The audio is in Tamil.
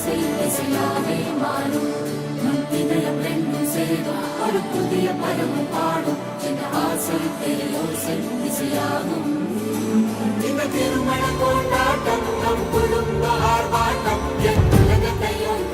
செய் இசையாவே மாறும் நம் இதயம் ரெண்டும் சேரும் ஒரு புதிய பருவம் பாடும் இந்த ஆசை பேரோசை இசையாகும் இந்த திருமண கொண்டாட்டம் நம் குடும்ப ஆர்ப்பாட்டம் என் உலகத்தையும்